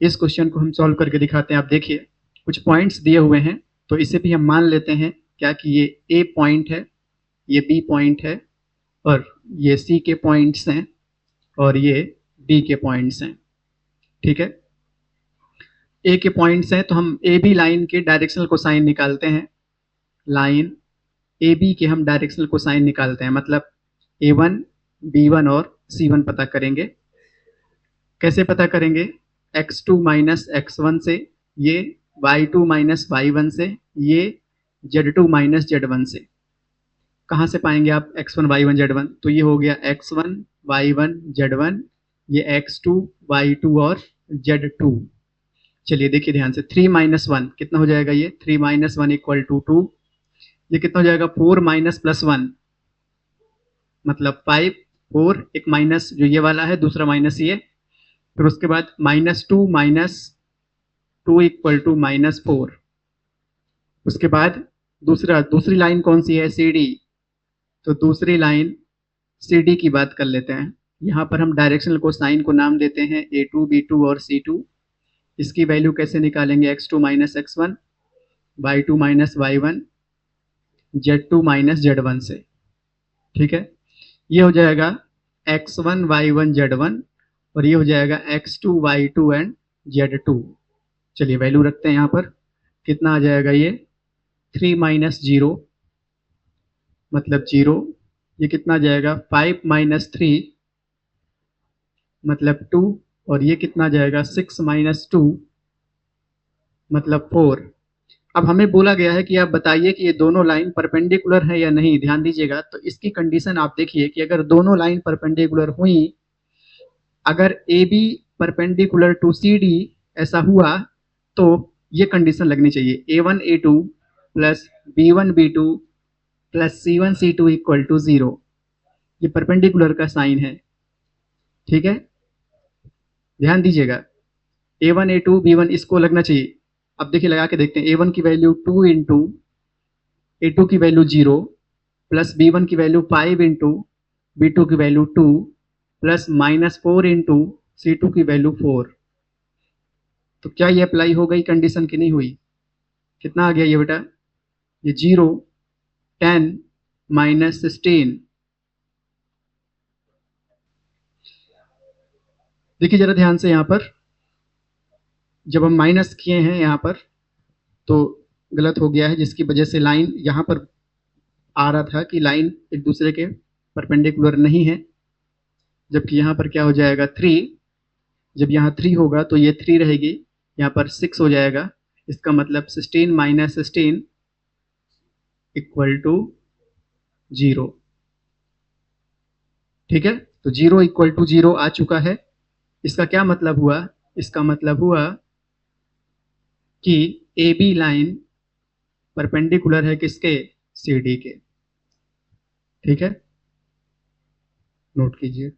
इस क्वेश्चन को हम सॉल्व करके दिखाते हैं। आप देखिए कुछ पॉइंट्स दिए हुए हैं, तो इसे भी हम मान लेते हैं क्या कि ये ए पॉइंट है, ये बी पॉइंट है, और ये सी के पॉइंट्स हैं, और ये डी के पॉइंट्स हैं। ठीक है, ए के पॉइंट्स हैं तो हम ए बी लाइन के डायरेक्शनल कोसाइन निकालते हैं। लाइन ए बी के हम डायरेक्शनल कोसाइन निकालते हैं, मतलब A1, B1 और C1 पता करेंगे। कैसे पता करेंगे? x2 माइनस x1 से, ये y2 माइनस y1 से, ये z2 माइनस z1 से। कहाँ से पाएंगे आप x1 y1 z1? तो ये हो गया x1 y1 z1, ये x2 y2 और z2। चलिए देखिए ध्यान से, 3 माइनस 1 कितना हो जाएगा? ये 3 माइनस 1 इक्वल टू 2। ये कितना हो जाएगा? 4 माइनस प्लस 1 मतलब 5। 4 एक माइनस जो ये वाला है, दूसरा माइनस ये, फिर उसके बाद -2 माइनस 2 इक्वल टू -4। उसके बाद दूसरी लाइन कौन सी है? C D. तो दूसरी लाइन सी डी की बात कर लेते हैं। यहाँ पर हम डायरेक्शनल कोसाइन को नाम देते हैं A2, B2 और C2। इसकी वैल्यू कैसे निकालेंगे? x2 minus x1, y2 minus y1, z2 minus z1 से। ठीक है, ये हो जाएगा x1 y1 z1, और ये हो जाएगा x2 y2 एंड z2। चलिए वैल्यू रखते हैं यहाँ पर। कितना आ जाएगा? ये 3 माइनस 0 मतलब 0। ये कितना आ जाएगा? 5 माइनस 3 मतलब 2, और ये कितना आ जाएगा? 6 माइनस 2 मतलब 4। अब हमें बोला गया है कि आप बताइए कि ये दोनों लाइन परपेंडिकुलर है या नहीं। ध्यान दीजिएगा, तो इसकी कंडीशन आप देखिए कि अगर दोनों लाइन परपेंडिकुलर हुई, अगर A B perpendicular to C D ऐसा हुआ, तो ये कंडीशन लगनी चाहिए A1 A2 plus B1 B2 plus C1 C2 equal to 0। ये परपेंडिकुलर का साइन है। ठीक है, ध्यान दीजिएगा, A1 A2 B1 इसको लगना चाहिए। अब देखिए लगा के देखते हैं। A1 की वैल्यू 2 इंटू A2 की वैल्यू 0 प्लस B1 की वैल्यू 5 इंटू B2 की वैल्यू 2 प्लस -4 इंटू C2 की वैल्यू 4। तो क्या ये अप्लाई हो गई कंडीशन की नहीं हुई? कितना आ गया ये बेटा? ये 0, 10 माइनस 16। देखिए जरा ध्यान से, यहाँ पर जब हम माइनस किए हैं यहाँ पर तो गलत हो गया है, जिसकी वजह से लाइन यहाँ पर आ रहा था कि लाइन एक दूसरे के परपेंडिकुलर नहीं है, जबकि यहाँ पर क्या हो जाएगा? 3। जब यहाँ 3 होगा तो ये 3 रहेगी, यहाँ पर 6 हो जाएगा। इसका मतलब 16 माइनस 16 इक्वल टू 0। ठीक है, तो 0 इक्वल टू 0 आ चुका है। इसका क्या मतलब हुआ? इसका मतलब हुआ कि ए बी लाइन परपेंडिकुलर है किसके? सी डी के। ठीक है, नोट कीजिए।